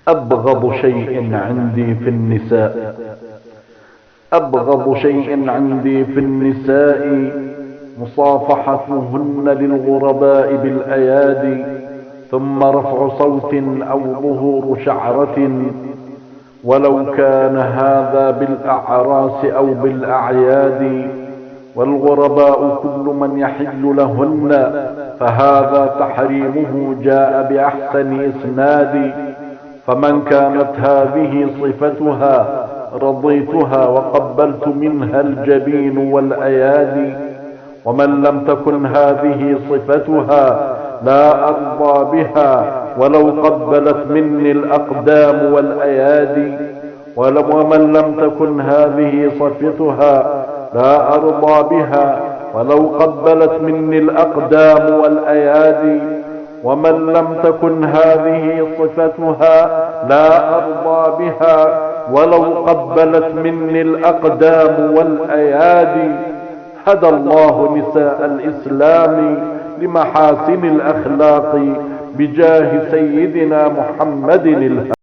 أبغض شيء عندي في النساء، أبغض شيء عندي في النساء مصافحتهن للغرباء بالأيادي، ثم رفع صوت أو ظهور شعرة، ولو كان هذا بالأعراس أو بالأعياد. والغرباء كل من يحل لهن، فهذا تحريمه جاء بأحسن إسناد. فمن كانت هذه صفتها رضيتها وقبلت منها الجبين والأيادي، ومن لم تكن هذه صفتها لا أرضى بها ولو قبلت مني الأقدام والأيادي. ومن لم تكن هذه صفتها لا أرضى بها ولو قبلت مني الأقدام والأيادي. ومن لم تكن هذه صفتها لا أرضى بها ولو قبلت مني الأقدام والأيادي. هدى الله نساء الإسلام لمحاسن الأخلاق بجاه سيدنا محمد